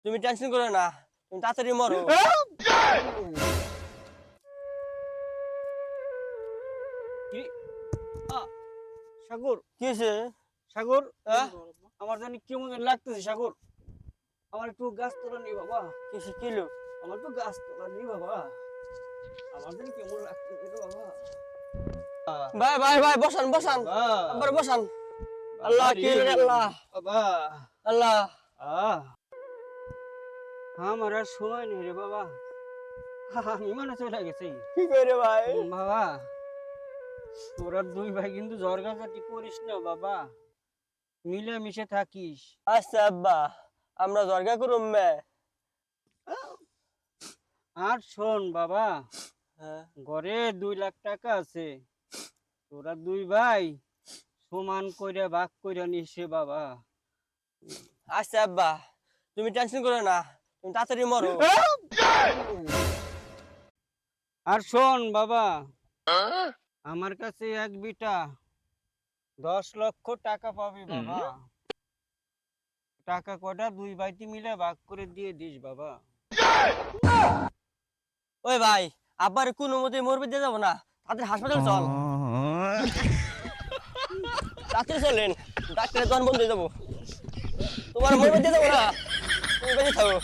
তুমি টেনশন করো না, তুমি তাড়াতাড়ি মরো। সাগর, কি হয়েছে? সাগর, হ্যাঁ? আমার জানি কেমন জানি লাগতেছে সাগর। আমার একটু গাছ তোলা নেই বাবা, কি কিলো? আমার একটু গাছ তোলা নেই বাবা, আমার জানি কেমন লাগতেছে রে বাবা। ভাই ভাই ভাই বসান বসান, আবার বসান। আল্লাহ কি রে আল্লাহ, বাবা, আল্লাহ। আমার আর সময় নেই রে বাবা, আমি মানে চলে গেছি। কি করে ভাই? বাবা, তোরা দুই ভাই কিন্তু ঝড়গাঝাটি করিস না বাবা, মিলে মিশে থাকিস। আচ্ছা আব্বা, আমরা জর্গা করুম মে। আর শোন বাবা, হ্যাঁ। ঘরে 2 লাখ টাকা আছে, তোরা দুই ভাই সমান কইরা ভাগ কইরা নিছে বাবা। আচ্ছা আব্বা, তুমি টেনশন করো না, তুমি তাড়াতাড়ি মরো। আর শোন বাবা, আমার কাছে 1 বিটা 10 লক্ষ টাকা পাবি বাবা। টাকা কটা দুই ভাইটি মিলে ভাগ করে দিয়ে দিস বাবা। ওই ভাই, আব্বার কোনো মতে মরবে দিয়ে যাবো না, তাদের হাসপাতাল চল। রাত্রে চলেন, ডাক্তারের দোকান বন্ধ হয়ে যাবো। তোমার মরবে দিয়ে যাবো না, তুমি বেঁচে থাকো।